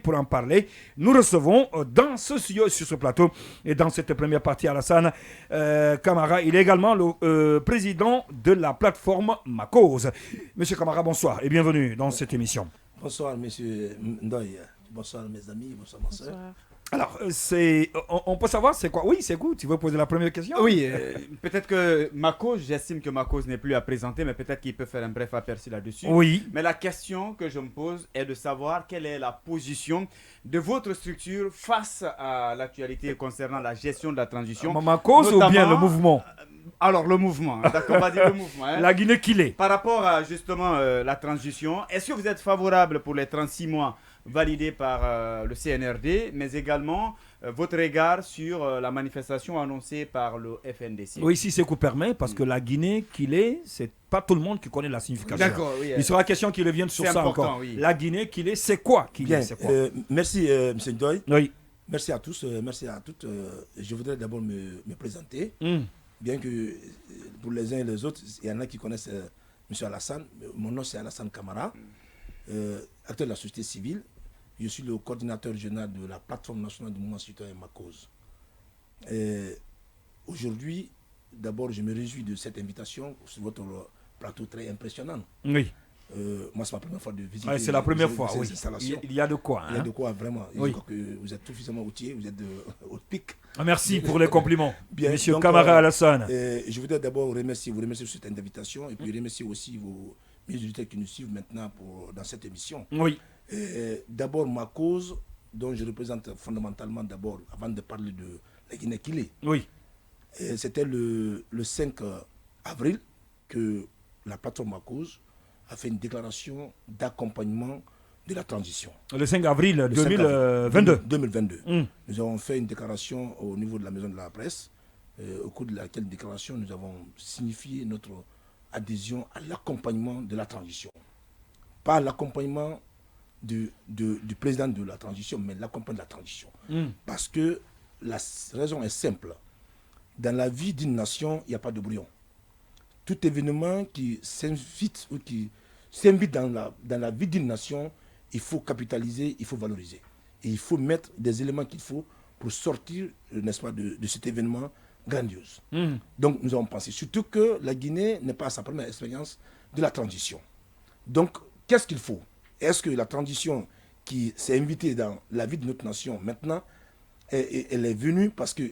pour en parler. Nous recevons dans ce studio, sur ce plateau, et dans cette première partie, Alassane Camara. Il est également le président de la plateforme MaCause. Monsieur Camara, bonsoir et bienvenue dans cette émission. Bonsoir, monsieur Ndoye. Bonsoir, mes amis. Bonsoir, ma soeur. Alors, on peut savoir c'est quoi? Oui, c'est quoi? Tu veux poser la première question? Oui, peut-être que MaCause, j'estime que MaCause n'est plus à présenter, mais peut-être qu'il peut faire un bref aperçu là-dessus. Oui. Mais la question que je me pose est de savoir quelle est la position de votre structure face à l'actualité concernant la gestion de la transition. MaCause ou bien le mouvement? Alors, le mouvement, d'accord, on va dire le mouvement. Hein. La Guinée qu'il est. Par rapport à justement la transition, est-ce que vous êtes favorable pour les 36 mois validés par le CNRD, mais également votre regard sur la manifestation annoncée par le FNDC? Oui, si c'est qu'on permet, parce que la Guinée qu'il est, c'est pas tout le monde qui connaît la signification. D'accord, oui. Il sera question qu'il revienne sur ça important, encore. Oui. La Guinée qu'il est, c'est quoi qu'il est, c'est quoi? Merci, M. Ndoye. Oui. Merci à tous, merci à toutes. Je voudrais d'abord me présenter. Bien que pour les uns et les autres, il y en a qui connaissent M. Alassane. Mon nom, c'est Alassane Camara, acteur de la société civile. Je suis le coordinateur général de la plateforme nationale du mouvement citoyen MaCause. Aujourd'hui, d'abord, je me réjouis de cette invitation sur votre plateau très impressionnant. Oui. Moi, c'est ma première fois de visiter. Ouais, c'est la première fois, oui. Il y a de quoi. Il y a de quoi, vraiment. Oui. Je crois que vous êtes suffisamment outillés, vous êtes au pic. Merci pour les compliments, Bien, Monsieur donc, Camara Alassane. Je voudrais d'abord vous remercier pour cette invitation et puis remercier aussi mes auditeurs qui nous suivent maintenant dans cette émission. Oui. D'abord, MaCause, dont je représente fondamentalement d'abord, avant de parler de la Guinée qu'il est. Oui. C'était le 5 avril que la plateforme MaCause a fait une déclaration d'accompagnement de la transition. Le 5 avril 2022. 2022. Nous avons fait une déclaration au niveau de la maison de la presse, au cours de laquelle déclaration nous avons signifié notre adhésion à l'accompagnement de la transition. Pas l'accompagnement du président de la transition, mais l'accompagnement de la transition. Parce que la raison est simple. Dans la vie d'une nation, il n'y a pas de brouillon. Tout événement qui s'invite ou qui s'invite dans la vie d'une nation, il faut capitaliser, il faut valoriser. Et il faut mettre des éléments qu'il faut pour sortir, n'est-ce pas, de cet événement grandiose. Donc nous avons pensé, surtout que la Guinée n'est pas à sa première expérience de la transition. Donc, qu'est-ce qu'il faut? Est-ce que la transition qui s'est invitée dans la vie de notre nation, maintenant, elle est venue parce que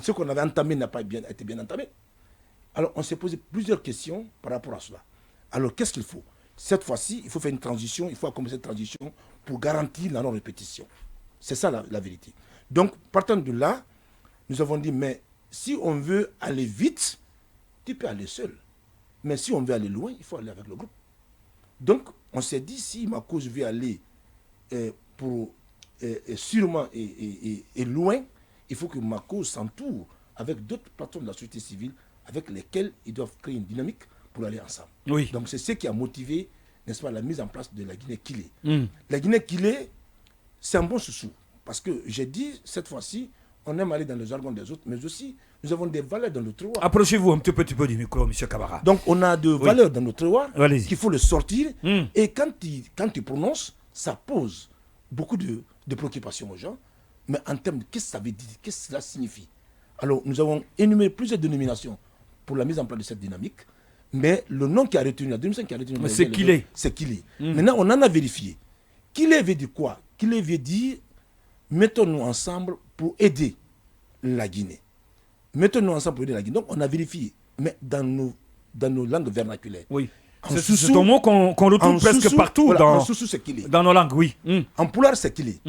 ce qu'on avait entamé n'a pas été bien entamé? Alors, on s'est posé plusieurs questions par rapport à cela. Alors, qu'est-ce qu'il faut? Cette fois-ci, il faut faire une transition, il faut accompagner cette transition pour garantir la non-répétition. C'est ça la vérité. Donc, partant de là, nous avons dit, mais si on veut aller vite, tu peux aller seul. Mais si on veut aller loin, il faut aller avec le groupe. Donc, on s'est dit, si MaCause veut aller sûrement et loin, il faut que MaCause s'entoure avec d'autres plateformes de la société civile avec lesquelles ils doivent créer une dynamique pour aller ensemble. Oui. Donc, c'est ce qui a motivé, n'est-ce pas, la mise en place de la Guinée qu'il est. La Guinée qu'il est, c'est un bon sous-sous. Parce que j'ai dit, cette fois-ci, on aime aller dans le jargon des autres, mais aussi, nous avons des valeurs dans notre terroir. Approchez-vous un petit peu du micro, M. Camara. Donc, on a de valeurs dans notre terroir qu'il faut le sortir. Et quand tu prononces, ça pose beaucoup de préoccupations aux gens. Mais en termes de qu'est-ce que ça veut dire, qu'est-ce que cela signifie. Alors, nous avons énuméré plusieurs dénominations pour la mise en place de cette dynamique. Mais le nom qui a retenu, la dénomination qui a retenu, c'est qu'il est. C'est qu'il est. Maintenant, on en a vérifié. Qu'il est veut dire quoi? Qu'il est veut dire, mettons-nous ensemble pour aider la Guinée. Mettons-nous ensemble pour aider la Guinée. Donc, on a vérifié. Mais dans nos langues vernaculaires. Oui. C'est un mot qu'on retrouve presque partout en Soussou, c'est qu'il est. Dans nos langues, oui. En Poulard, c'est qu'il est.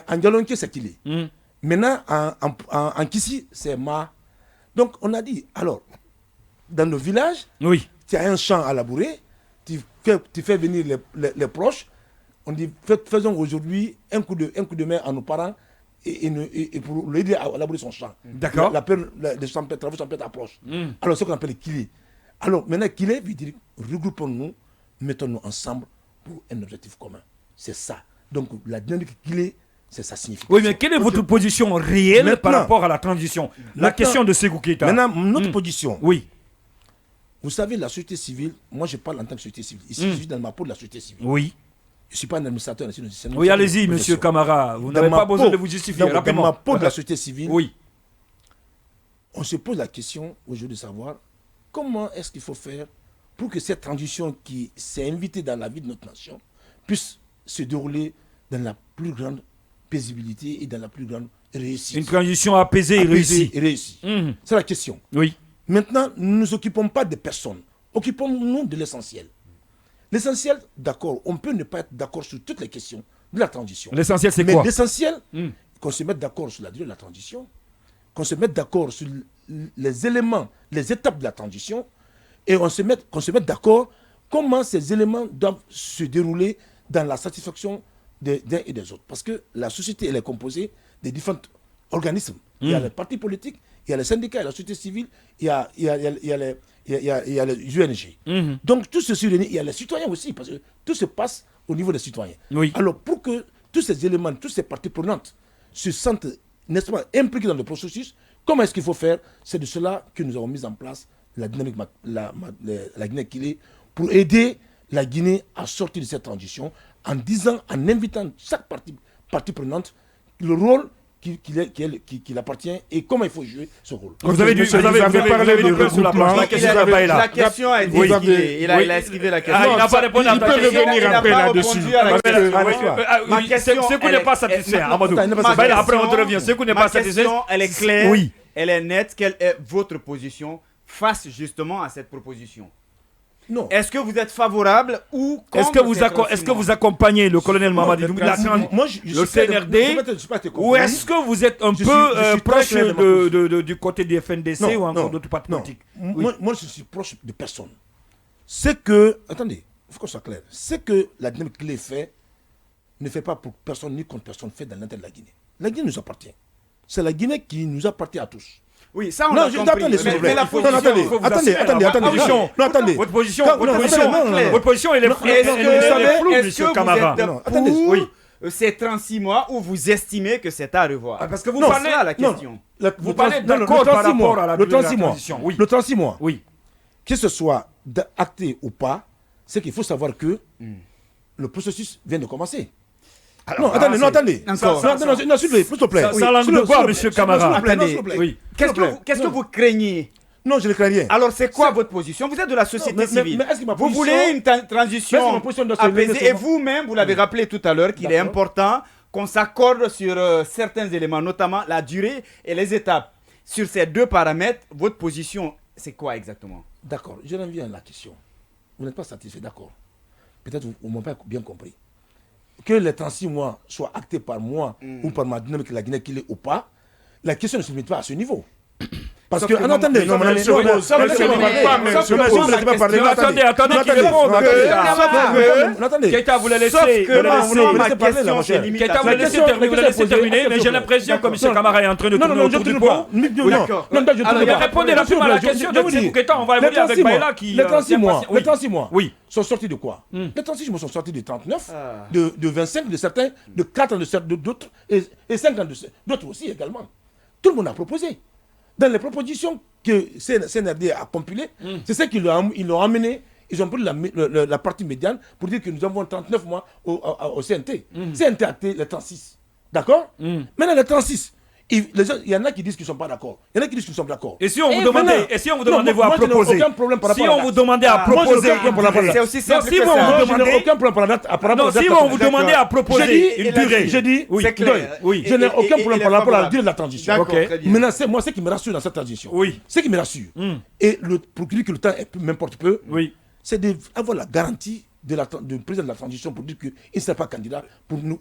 En Dialonké, c'est qu'il est. Maintenant, en Kissi, c'est Ma. Donc, on a dit, alors, dans nos villages, tu as un champ à labourer, tu fais venir les proches, on dit, faisons aujourd'hui un coup de main à nos parents et pour l'aider à labourer son champ. D'accord. Les travaux champêtres approchent. Alors, ce qu'on appelle le Kilé. Alors, maintenant, Kilé veut dire, regroupons-nous, mettons-nous ensemble pour un objectif commun. C'est ça. Donc, la dynamique Kilé, c'est sa signification. Oui, mais quelle est votre position réelle par rapport à la transition? La question de Sékou Keïta. Maintenant, notre position. Oui. Vous savez, la société civile, moi je parle en tant que société civile. Ici, je suis dans ma peau de la société civile. Oui. Je ne suis pas un administrateur. Oui, allez-y, monsieur Camara. Vous n'avez pas besoin de vous justifier. Dans ma peau de la société civile, oui. On se pose la question aujourd'hui de savoir comment est-ce qu'il faut faire pour que cette transition qui s'est invitée dans la vie de notre nation puisse se dérouler dans la plus grande paisibilité et dans la plus grande réussite. Une transition apaisée et réussie. C'est la question. Oui. Maintenant, nous ne nous occupons pas des personnes. Occupons-nous de l'essentiel. L'essentiel, d'accord, on peut ne pas être d'accord sur toutes les questions de la transition. L'essentiel, c'est quoi? Mais l'essentiel, qu'on se mette d'accord sur la durée de la transition, qu'on se mette d'accord sur les éléments, les étapes de la transition, et qu'on se mette d'accord comment ces éléments doivent se dérouler dans la satisfaction des uns et des autres. Parce que la société, elle est composée de différents organismes. Il y a les partis politiques, il y a les syndicats, il y a la société civile, il y a les ONG. Donc tout ceci réunit, il y a les citoyens aussi, parce que tout se passe au niveau des citoyens. Oui. Alors pour que tous ces éléments, toutes ces parties prenantes se sentent, n'est-ce pas, impliqués dans le processus, comment est-ce qu'il faut faire? C'est de cela que nous avons mis en place la dynamique, la Guinée-Kilé, pour aider la Guinée à sortir de cette transition en disant, en invitant chaque partie prenante le rôle qu'il appartient et comment il faut jouer ce rôle. Vous avez parlé du regroupement. La question a été esquivée. Il a esquivé la question. Il n'a pas répondu à ta question. Il peut revenir après là-dessus. Ma question, ce qui n'est pas satisfait, Amadou. Après, on te revient. Ce qui n'est pas satisfait. Ma question, elle est claire. Oui. Elle est nette. Quelle est votre position face justement à cette proposition? Non. Est-ce que vous êtes favorable ou contre? Est-ce que vous accompagnez le colonel Mamadi Doumbouya, le CNRD, ou est-ce que vous êtes un peu proche du côté du FNDC ou encore d'autres partis politiques? Moi, je suis proche de personne. C'est que, attendez, il faut qu'on soit clair. C'est que la dynamique clé fait ne fait pas pour personne ni contre personne, fait dans l'intérêt de la Guinée. La Guinée nous appartient. C'est la Guinée qui nous appartient à tous. Oui, ça on a compris. Mais la position, attendez. Votre position, elle est floue, monsieur Camara. Pour ces 36 mois où vous estimez que c'est à revoir. Parce que vous parlez à la question. Vous parlez d'accord par rapport à la durée de la transition. Le 36 mois. Oui. Que ce soit acté ou pas, c'est qu'il faut savoir que le processus vient de commencer. Alors, attendez. Non, s'il vous plaît. Ça langue de quoi, monsieur Camara? Attendez. Qu'est-ce que vous craignez? Non, je ne crains rien. Alors, c'est quoi votre position? Vous êtes de la société civile. Vous voulez une transition apaisée. Et vous-même, vous l'avez rappelé tout à l'heure, qu'il est important qu'on s'accorde sur certains éléments, notamment la durée et les étapes. Sur ces deux paramètres, votre position, c'est quoi exactement? D'accord, je reviens à la question. Vous n'êtes pas satisfait, d'accord. Peut-être que vous ne m'avez pas bien compris. Que les 36 mois soient actés par moi ou par ma dynamique, la Guinée qu'il est ou pas, la question ne se limite pas à ce niveau. Parce que, attendez, attendez. Keita voulait laisser terminer, mais j'ai l'impression que M. Camara est en train de tourner autour du pot. Alors, il a répondu rapidement à la question de Tsibou Keita, on va évoluer avec Baïla qui... Les 36 mois sont sortis de quoi? Les 36 mois sont sortis de 39, de 25 de certains, de 4 d'autres et 5 d'autres aussi également. Tout le monde a proposé. Dans les propositions que CNRD a compilées, c'est ce qu'ils l'ont amené. Ils ont pris la partie médiane pour dire que nous avons 39 mois au CNT. CNT a acté les 36. D'accord? Maintenant, les 36, il y en a qui disent qu'ils ne sont pas d'accord. Il y en a qui disent qu'ils sont d'accord. Et si on vous demandait, vous à proposer? Si on vous demandait à proposer, c'est aussi simple que ça. Je n'ai aucun problème par rapport à la date. Si on vous demandait à proposer une durée, j'ai dit, c'est clair. Je n'ai aucun problème par rapport à la durée de la transition. Maintenant, c'est moi ce qui me rassure dans cette transition. Ce qui me rassure. Et pour dire que le temps m'importe peu, c'est d'avoir la garantie du président de la transition pour dire qu'il ne sera pas candidat pour nous,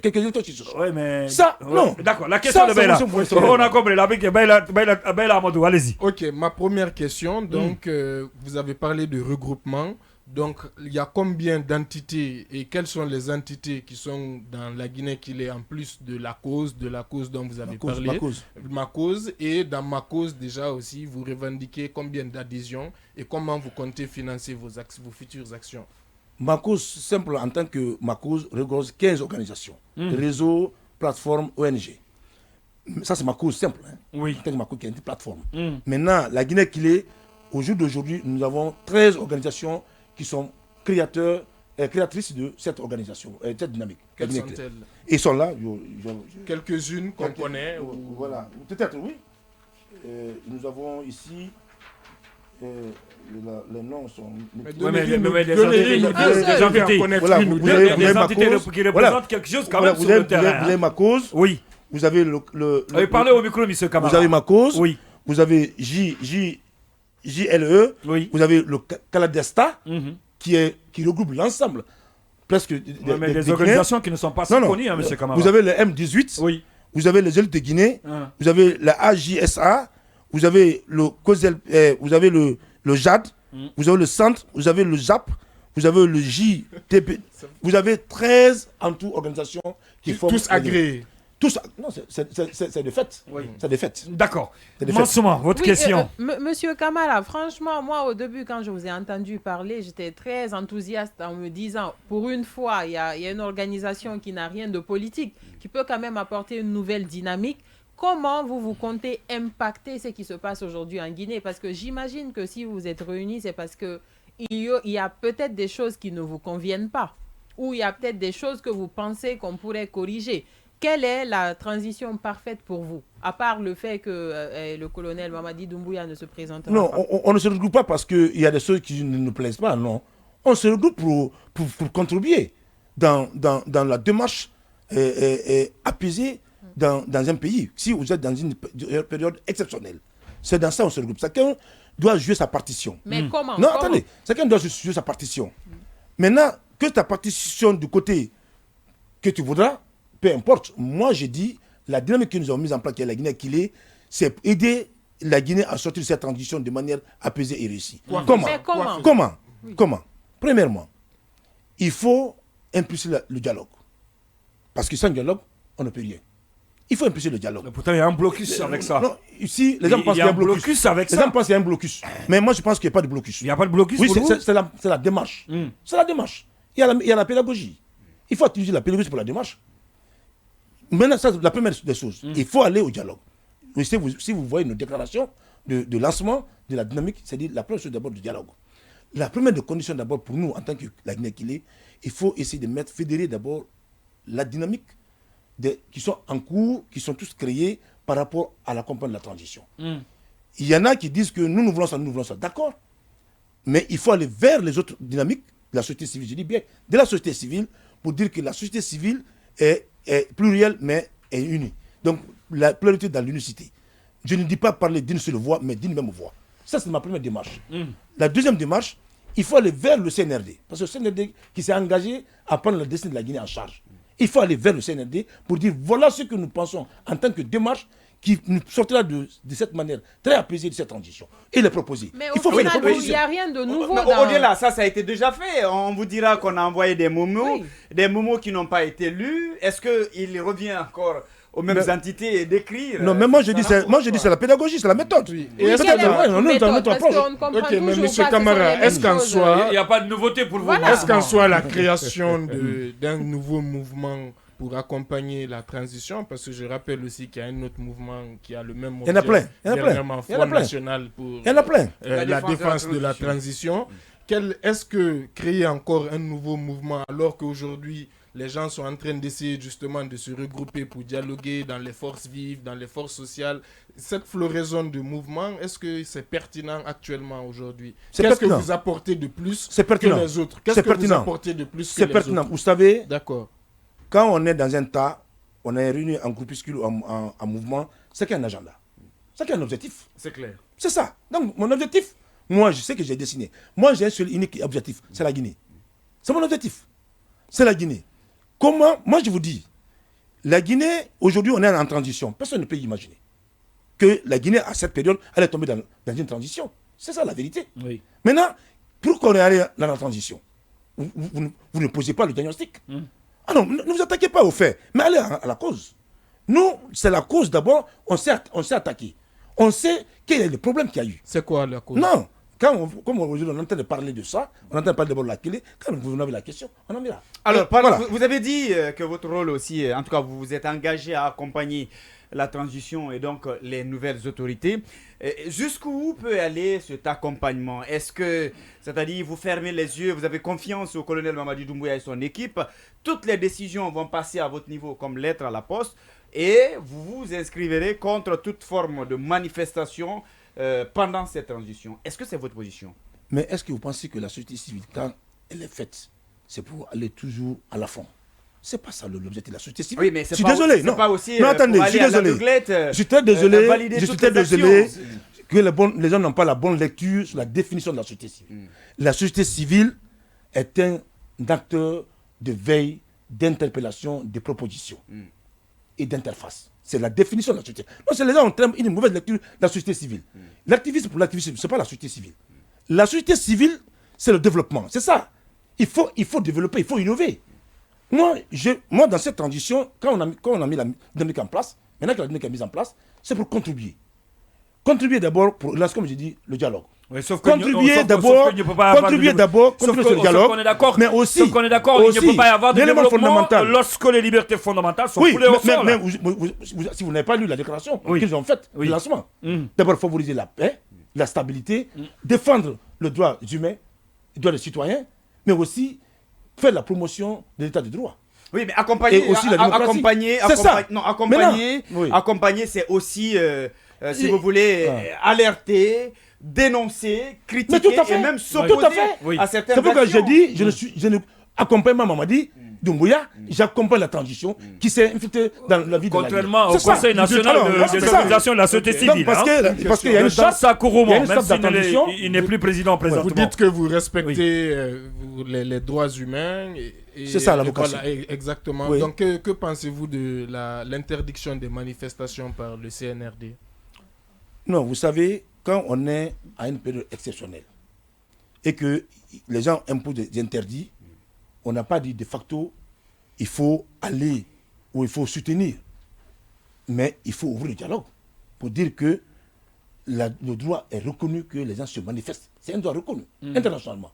quelques élections qui se sont. Oui, mais... Ça, non. D'accord, la question de Baïla. On a compris, Baïla Amadou, allez-y. Ok, ma première question, donc, vous avez parlé de regroupement. Donc, il y a combien d'entités et quelles sont les entités qui sont dans la Guinée qu'il est en plus de la cause dont vous avez parlé? Ma cause. Et dans ma cause, déjà aussi, vous revendiquez combien d'adhésions et comment vous comptez financer vos futures actions? Ma cause, simple, en tant que ma cause, regorge 15 organisations, réseaux, plateformes, ONG. Ça, c'est ma cause simple. En tant que ma cause qui est une plateforme. Maintenant, la Guinée qu'il est, au jour d'aujourd'hui, nous avons 13 organisations qui sont créateurs créatrices de cette organisation, cette dynamique. Quelles sont-elles? Ils sont là. Quelques-unes qu'on connaît. Voilà, peut-être oui. Nous avons ici, les noms sont... les entités Voilà, vous avez qui représentent quelque chose quand même sur le terrain. Vous avez ma cause. Oui. Vous avez Parlez au micro, monsieur Camara. Vous avez ma cause. Oui. Vous avez JLE. Oui. Vous avez le Caladesta, qui regroupe l'ensemble. Presque des organisations qui ne sont pas si connues, hein, monsieur Camara. Vous avez le M18. Oui. Vous avez les élites de Guinée. Vous avez la AJSA. Vous avez le COSEL, vous avez le JAD. Vous avez le Centre. Vous avez le JAP. Vous avez le JTP. Vous avez 13 en tout organisations qui forment. Tous agréés. Tous, non, c'est des faits. Oui. C'est des faits. D'accord. Mansouma, votre question. Monsieur Camara, franchement, moi, au début, quand je vous ai entendu parler, j'étais très enthousiaste en me disant, pour une fois, il y a une organisation qui n'a rien de politique, qui peut quand même apporter une nouvelle dynamique. Comment vous comptez impacter ce qui se passe aujourd'hui en Guinée? Parce que j'imagine que si vous êtes réunis, c'est parce qu'il y a peut-être des choses qui ne vous conviennent pas. Ou il y a peut-être des choses que vous pensez qu'on pourrait corriger. Quelle est la transition parfaite pour vous? À part le fait que le colonel Mamadi Doumbouya ne se présentera pas. Non, on ne se regroupe pas parce qu'il y a des choses qui ne nous plaisent pas, non. On se regroupe pour contribuer dans la démarche apaisée dans un pays. Si vous êtes dans une période exceptionnelle, c'est dans ça qu'on se regroupe. Chacun doit jouer sa partition. Mais comment? Non, attendez. Chacun doit jouer sa partition. Maintenant, que ta partition du côté que tu voudras, peu importe. Moi, j'ai dit, la dynamique que nous avons mise en place, qui est la Guinée, c'est aider la Guinée à sortir de cette transition de manière apaisée et réussie. Comment? Premièrement, il faut impulser le dialogue. Parce que sans dialogue, on ne peut rien. Il faut impulser le dialogue. Pourtant, il y a un blocus avec ça. Non, ici, les gens pensent qu'il y a un blocus avec ça. Les gens pensent qu'il y a un blocus. Mais moi, je pense qu'il n'y a pas de blocus. Il n'y a pas de blocus. Oui, c'est la démarche. C'est la démarche. Il y a la pédagogie. Il faut utiliser la pédagogie pour la démarche. Maintenant, ça, c'est la première des choses. Il faut aller au dialogue. Si vous voyez nos déclarations de lancement de la dynamique, c'est-à-dire la première chose d'abord du dialogue. La première des conditions d'abord pour nous, en tant que la Guinée qu'il est, il faut essayer de fédérer d'abord la dynamique qui sont en cours, qui sont tous créés par rapport à la campagne de la transition. Il y en a qui disent que nous voulons ça, d'accord. Mais il faut aller vers les autres dynamiques de la société civile. Je dis bien de la société civile pour dire que la société civile est plurielle mais est unie. Donc la pluralité dans l'unicité. Je ne dis pas parler d'une seule voix, mais d'une même voix. Ça, c'est ma première démarche. La deuxième démarche, il faut aller vers le CNRD. Parce que le CNRD qui s'est engagé à prendre le destin de la Guinée en charge. Il faut aller vers le CNRD pour dire voilà ce que nous pensons en tant que démarche qui nous sortira de cette manière très apaisée de cette transition. Et les proposer. Mais il faut au faire final, des il n'y a rien de nouveau. Au-delà, ça a été déjà fait. On vous dira qu'on a envoyé des momos qui n'ont pas été lus. Est-ce qu'il revient encore aux mêmes entités d'écrire? Non, mais moi je dis c'est la pédagogie, c'est la méthode. Oui. Et est-ce que mais monsieur Camara, est-ce qu'en soi... Il n'y a pas de nouveauté pour vous. Est-ce qu'en soi la création d'un nouveau mouvement pour accompagner la transition, parce que je rappelle aussi qu'il y a un autre mouvement qui a le même objet. Il y en a plein. Front National pour la défense de la transition. Est-ce que créer encore un nouveau mouvement alors qu'aujourd'hui les gens sont en train d'essayer justement de se regrouper pour dialoguer dans les forces vives, dans les forces sociales, cette floraison de mouvements, est-ce que c'est pertinent actuellement aujourd'hui? Qu'est-ce que vous apportez de plus que les autres? Qu'est-ce que vous apportez de plus que les autres? C'est pertinent. Vous savez, d'accord. Quand on est dans un tas, on est réuni en groupuscule, en mouvement, c'est qu'un agenda. C'est qu'un objectif. C'est clair. C'est ça. Donc, mon objectif, moi, je sais que j'ai dessiné. Moi, j'ai un seul unique objectif, c'est la Guinée. C'est mon objectif. C'est la Guinée. Comment, moi, je vous dis, la Guinée, aujourd'hui, on est en transition. Personne ne peut imaginer que la Guinée, à cette période, elle est tombée dans une transition. C'est ça, la vérité. Oui. Maintenant, pour qu'on est allé dans la transition, vous ne posez pas le diagnostic. Ah non, ne vous attaquez pas aux faits, mais allez à la cause. Nous, c'est la cause d'abord, on s'est attaqué. On sait quel est le problème qu'il y a eu. C'est quoi la cause? Non, comme aujourd'hui on est en train de parler de ça, on entend parler d'abord de la télé, quand vous avez la question, on en est là. Alors, vous avez dit que votre rôle aussi, en tout cas vous vous êtes engagé à accompagner la transition et donc les nouvelles autorités. Jusqu'où peut aller cet accompagnement? Est-ce que, c'est-à-dire, vous fermez les yeux, vous avez confiance au colonel Mamadi Doumbouya et son équipe, toutes les décisions vont passer à votre niveau comme lettre à la poste et vous vous inscriverez contre toute forme de manifestation pendant cette transition? Est-ce que c'est votre position? Mais est-ce que vous pensez que la société civile, quand elle est faite, c'est pour aller toujours à la fond? C'est pas ça l'objectif de la société civile. Oui, mais je suis désolé. Non, pas aussi, non, attendez, je suis désolé. Je suis très désolé. Je suis très désolé que les gens n'ont pas la bonne lecture sur la définition de la société civile. La société civile est un acteur de veille, d'interpellation, de proposition et d'interface. C'est la définition de la société. Non, c'est les gens ont une mauvaise lecture de la société civile. L'activisme pour l'activisme, ce n'est pas la société civile. La société civile, c'est le développement. C'est ça. Il faut développer, il faut innover. Moi, dans cette transition, quand on a mis la dynamique en place, maintenant que la dynamique est mise en place, c'est pour contribuer. Contribuer d'abord, comme j'ai dit, le dialogue. Oui, Contribuer d'abord, contribuer sur le dialogue, mais aussi, sauf qu'on est d'accord, il ne peut pas y avoir de développement fondamental. Lorsque les libertés fondamentales sont foulées au sol. Mais si vous n'avez pas lu la déclaration qu'ils ont faite, le lancement, d'abord favoriser la paix, la stabilité, défendre le droit humain, le droit des citoyens, mais aussi faire la promotion de l'état de droit. Oui, mais accompagner, et aussi la démocratie. accompagner, c'est aussi, si vous voulez, alerter, dénoncer, critiquer et même s'opposer à certaines actions. C'est pourquoi j'ai dit, je ne accompagne pas Mamadi Doumbouya, j'accompagne la transition qui s'est infiltrée dans la vie de la ville. Contrairement au Conseil national des organisations de la société civile. Parce qu'il y a une charte d'attention. Il n'est plus président présentement. Vous dites que vous respectez les droits humains. C'est ça la vocation. Voilà, exactement. Oui. Donc que pensez-vous de l'interdiction des manifestations par le CNRD? Non, vous savez, quand on est à une période exceptionnelle et que les gens imposent des interdits, on n'a pas dit de facto il faut aller ou il faut soutenir. Mais il faut ouvrir le dialogue pour dire que le droit est reconnu que les gens se manifestent. C'est un droit reconnu internationalement.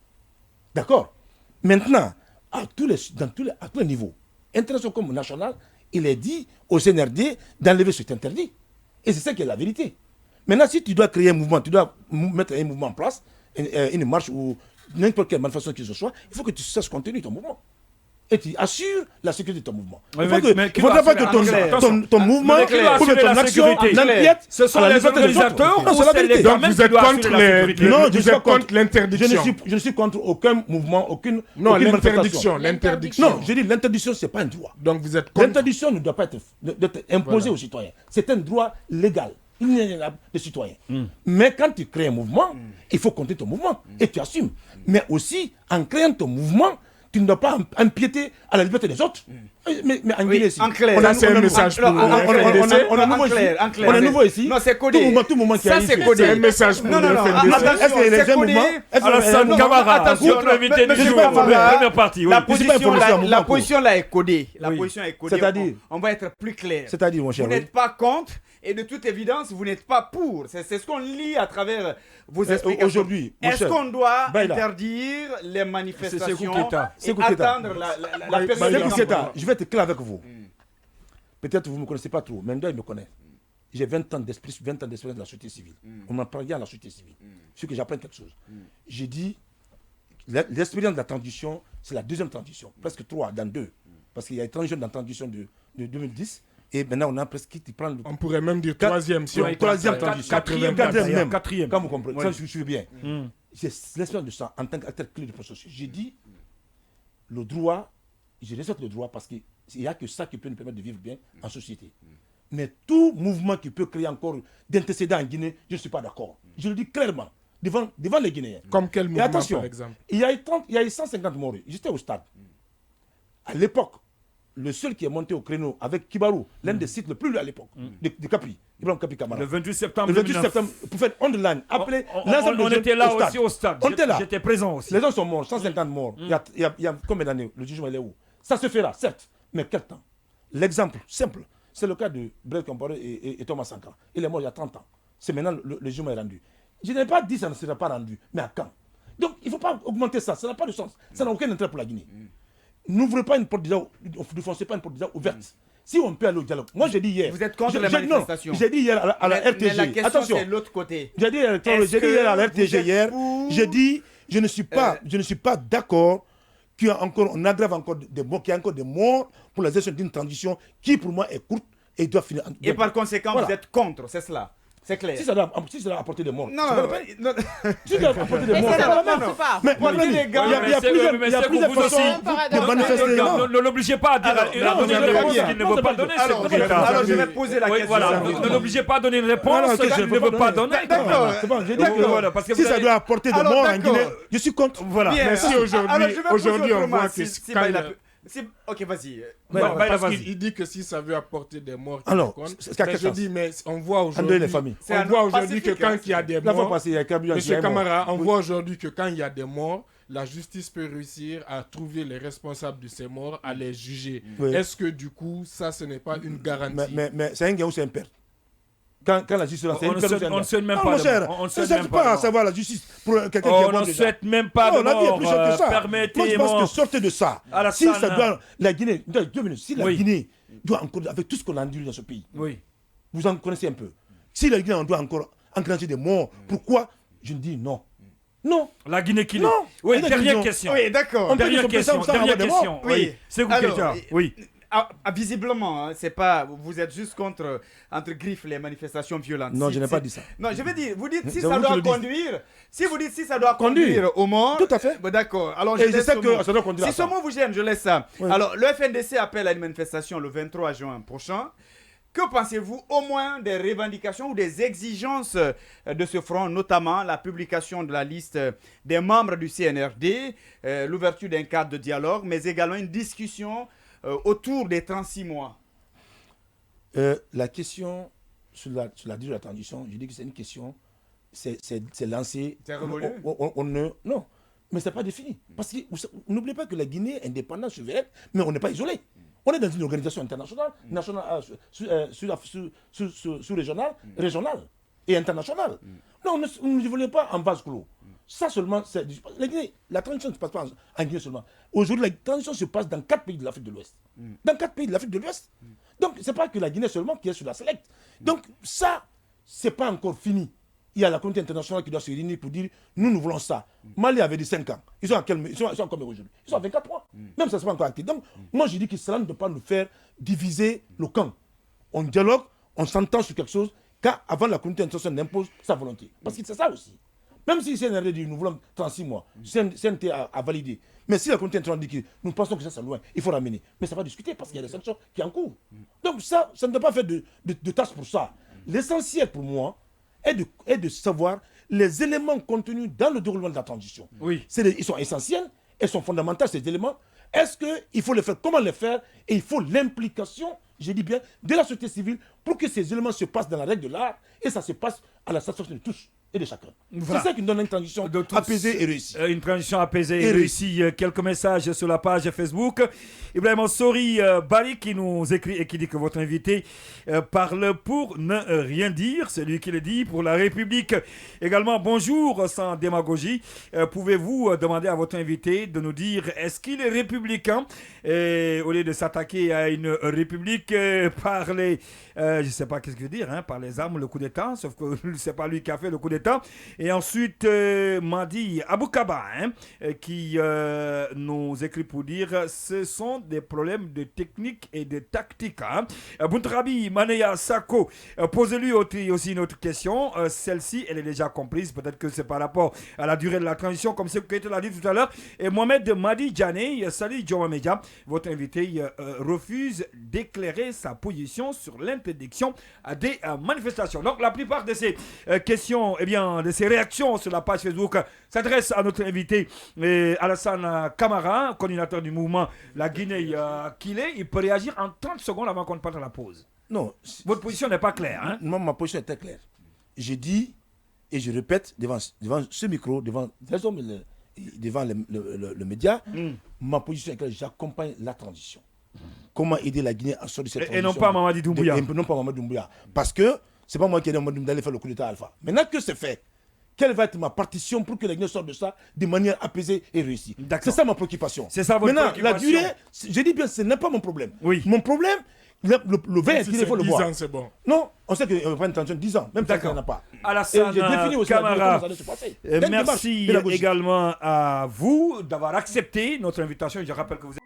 D'accord? Maintenant, à tous les niveaux, international comme national, il est dit au CNRD d'enlever cet interdit. Et c'est ça qui est la vérité. Maintenant, si tu dois créer un mouvement, tu dois mettre un mouvement en place, une marche ou n'importe quelle manifestation que ce soit, il faut que tu saches contenir ton mouvement. Et tu assures la sécurité de ton mouvement. Il ne faudra pas que ton mouvement ou ton action n'empiète. Ce sont les organisateurs ou c'est les donc vous êtes contre Non, je suis contre l'interdiction. Je ne suis contre aucun mouvement, aucune l'interdiction. Non, je dis l'interdiction, ce n'est pas un droit. Donc vous êtes contre. L'interdiction ne doit pas être imposée aux citoyens. C'est un droit légal, inaliénable des citoyens. Mais quand tu crées un mouvement, il faut compter ton mouvement et tu assumes. Mais aussi, en créant ton mouvement, tu ne dois pas empiéter à la liberté des autres. Mais en Guinée, en clair, on a un message pour on est nouveau ici. Non, c'est codé. Tout moment qui arrive. Ça, c'est codé. un message pour le FNDC. Est-ce qu'il y a des mouvements? Alassane Camara, votre invité du jour, première partie. La position là est codée. La position est codée. C'est-à-dire, on va être plus clair. C'est-à-dire, mon cher. Vous n'êtes pas contre et de toute évidence, vous n'êtes pas pour. C'est ce qu'on lit à travers vos explications. Aujourd'hui, est-ce qu'on doit interdire les manifestations et attendre la période? Je vais être clair avec vous. Peut-être que vous ne me connaissez pas trop, mais Ndoye me connaît. J'ai 20 ans d'expérience de la société civile. On m'en parle bien à la société civile. Il faut que j'apprenne quelque chose. J'ai dit, l'expérience de la transition, c'est la deuxième transition. Presque 3 dans 2. Parce qu'il y a une transition dans la transition de 2010. Et maintenant, on a presque qui prend on pourrait même dire troisième, si on troisième transition. Quatrième. Quand vous comprenez, ça je suis bien. J'ai l'expérience de ça en tant qu'acteur clé du processus. J'ai dit, le droit, je respecte le droit parce qu'il n'y a que ça qui peut nous permettre de vivre bien en société. Mais tout mouvement qui peut créer encore d'antécédents en Guinée, je ne suis pas d'accord. Je le dis clairement, devant les Guinéens. Comme quel mouvement, attention, par exemple? Il y a eu 150 morts. J'étais au stade. À l'époque, le seul qui est monté au créneau avec Kibarou, l'un des sites le plus à l'époque, de Capri, Ibrahim Capri Camara. Le 28 septembre 2009. Pour faire on the line, appeler on était là aussi au stade. On était là. J'étais présent aussi. Les gens sont morts, 150 morts. Il y a combien d'années? Le jugement, il est où? Ça se fera, certes, mais quel temps? L'exemple simple, c'est le cas de Blaise Compaoré et Thomas Sankara. Il est mort il y a 30 ans. C'est maintenant le jugement est rendu. Je n'ai pas dit que ça ne sera pas rendu, mais à quand? Donc il ne faut pas augmenter ça, ça n'a pas de sens. Ça n'a aucun intérêt pour la Guinée. N'ouvrez pas une porte déjà, ne foncez pas une porte déjà ouverte. Si on peut aller au dialogue. Moi, j'ai dit hier. Vous êtes contre les non, manifestations. j'ai dit hier à la RTG. Mais la question, Attention. c'est l'autre côté. J'ai dit hier à la RTG hier. J'ai dit, je ne suis pas d'accord qu'on aggrave encore des morts, qu'il y a encore des morts pour la gestion d'une transition qui, pour moi, est courte et doit finir. Et par conséquent, Voilà. vous êtes contre, c'est cela. C'est clair. Si ça doit apporter des morts. Non, c'est pas la peine. Si ça doit apporter des Et morts, ça c'est pas la ne peine. marche pas. Mais Bon, les gars, il y a plusieurs façons de manifester. Ne l'obligez pas à dire Alors, donner une réponse qu'il ne veut pas donner. Alors, je vais poser la question. Voilà, ne l'obligez pas à donner une réponse qu'il ne veut pas donner. D'accord. C'est bon, j'ai dit Voilà, que parce que si vous ça avez- doit apporter des Alors, morts en d'accord. Guinée, je suis contre. Voilà. Bien. Mais si aujourd'hui, Alors, je vais poser on autrement, voit si- que si quand Baïla il y a- peut- si- Ok, vas-y. Voilà, parce vas-y. qu'il dit que si ça veut apporter des morts, Alors, qu'il c'est compte. qu'à Mais quel je sens dis, mais on voit Endeuiller aujourd'hui, les familles. C'est on un voit homme aujourd'hui que pacifique, quand hein. il y a des La fois morts, passée, il y a Kabila qui Monsieur est mort. Camara, on voit aujourd'hui que quand il y a des morts, la justice peut réussir à trouver les responsables de ces morts, à les juger. Oui. Est-ce que du coup, ça, ce n'est pas une garantie? Mais c'est un gain ou c'est un père? Quand la justice c'est On une ne père ou c'est un souhaite- on ne gain? souhaite même Non, pas mon de cher, mort. On ne on ne souhaite cherche même pas de pas à mort. savoir la justice pour quelqu'un qui est On mort ne déjà. souhaite même pas Non, de la vie est mort. plus chère que ça. Moi, je pense Permettez-moi. que sortez de ça. Alassane. Si ça doit, la Guinée, 2 minutes, si la Oui. Guinée doit encore, avec tout ce qu'on a enduré dans ce pays, Oui. vous en connaissez un peu. Si la Guinée, on doit encore engranger des morts, pourquoi? Je dis non. Non. La Guinée qui Non. Oui, Et la dernière Guinée- question. Oui, d'accord. On peut Dernière dire qu'on peut question. ça, Dernière avoir des morts. question. Oui. Oui. C'est vous, Alors, Keita. Oui. Visiblement, hein, c'est pas, vous êtes juste contre, entre griffes, les manifestations violentes. Non, Si- je n'ai si- pas dit ça. Non, je veux dire, vous dites si C'est ça vous qui doit le dites. conduire, si vous dites si ça doit Conduire. conduire aux morts. Tout à fait. Bon, d'accord. Alors, Et je laisse sais ce que mot. ça doit conduire à Si ce ça. mot vous gêne, je laisse ça. Oui. Alors, le FNDC appelle à une manifestation le 23 juin prochain. Que pensez-vous au moins des revendications ou des exigences de ce front, notamment la publication de la liste des membres du CNRD, l'ouverture d'un cadre de dialogue, mais également une discussion autour des 36 mois? La question sur la durée de la transition, je dis que c'est une question, c'est lancé. C'est révolu. Non, mais ce n'est pas défini. Parce que n'oubliez pas que la Guinée est indépendante, souveraine, mais on n'est pas isolé. On est dans une organisation internationale, nationale, sous-régionale, régionale et internationale. Non, ne voulez pas en vase clos. Ça seulement, la transition ne se passe pas en Guinée seulement. Aujourd'hui, la transition se passe dans 4 pays de l'Afrique de l'Ouest. Dans 4 pays de l'Afrique de l'Ouest. Donc, ce n'est pas que la Guinée seulement qui est sur la select. Donc, ça, ce n'est pas encore fini. Il y a la communauté internationale qui doit se réunir pour dire nous voulons ça. Mali avait dit 5 ans. Ils sont à combien aujourd'hui? Ils sont à 24 mois. Même ça ne s'est pas encore acté. Donc, moi, je dis que cela ne doit pas nous faire diviser le camp. On dialogue, on s'entend sur quelque chose, car avant la communauté internationale n'impose sa volonté. Parce que c'est ça aussi. Même si CNRD dit nous voulons 36 mois, CNT a validé. Mais si la communauté internationale dit que nous pensons que ça c'est loin, il faut ramener. Mais ça va discuter parce qu'il y a des sanctions qui sont en cours. Donc ça ne doit pas faire de tâche pour ça. L'essentiel pour moi est de savoir les éléments contenus dans le déroulement de la transition. Oui. Ils sont essentiels, ils sont fondamentaux ces éléments. Est-ce qu'il faut les faire? Comment les faire? Et il faut l'implication, je dis bien, de la société civile pour que ces éléments se passent dans la règle de l'art et ça se passe à la satisfaction de tous et de chacun. Voilà. C'est ça qui nous donne une transition De tous, apaisée et réussie. Une transition apaisée et Et réussie. Quelques messages sur la page Facebook. Ibrahim Sori Bari qui nous écrit et qui dit que votre invité parle pour ne rien dire. C'est lui qui le dit pour la République. Également, bonjour sans démagogie. Pouvez-vous demander à votre invité de nous dire est-ce qu'il est républicain et, au lieu de s'attaquer à une république par les... je ne sais pas qu'est-ce que je veux dire, hein, par les armes, le coup d'État, sauf que c'est pas lui qui a fait le coup d'État. Et ensuite, Madi Aboukaba, hein, qui nous écrit pour dire ce sont des problèmes de technique et de tactique. Hein. Buntrabi Maneya Sako, posez-lui aussi une autre question. Celle-ci, elle est déjà comprise. Peut-être que c'est par rapport à la durée de la transition, comme c'est que l'a dit tout à l'heure. Et Mohamed Madi Djane, salut Joe Media, votre invité refuse d'éclairer sa position sur l'interdiction des manifestations. Donc la plupart de ces questions, eh bien, de ces réactions sur la page Facebook s'adressent à notre invité Alassane Camara, coordinateur du mouvement La Guinée qu'il est. Il peut réagir en 30 secondes avant qu'on ne parte à la pause. Non, Votre position n'est pas claire. Hein? moi, ma position est très claire. Je dis et je répète devant ce micro, devant les hommes, devant le média, ma position est claire. J'accompagne la transition. Comment aider la Guinée à sortir de cette transition? Et non pas Mamadi Doumbouya. Non pas Mamadi Doumbouya. Parce que c'est pas moi qui ai demandé d'aller faire le coup d'État Alpha. Maintenant que c'est fait, quelle va être ma partition pour que la Guinée sorte de ça de manière apaisée et réussie? C'est ça ma préoccupation. C'est ça votre Maintenant, préoccupation. la durée, je dis bien, ce n'est pas mon problème. Oui. Mon problème, Le 20, Si il c'est faut le 10 voir. ans, c'est bon. Non, on sait qu'on prend une transition de 10 ans, même si D'accord. on n'en a pas. Alassane Et j'ai défini aussi Camara, comment ça doit se passer. C'est une démarche merci pédagogique. également à vous d'avoir accepté notre invitation. Je rappelle que vous êtes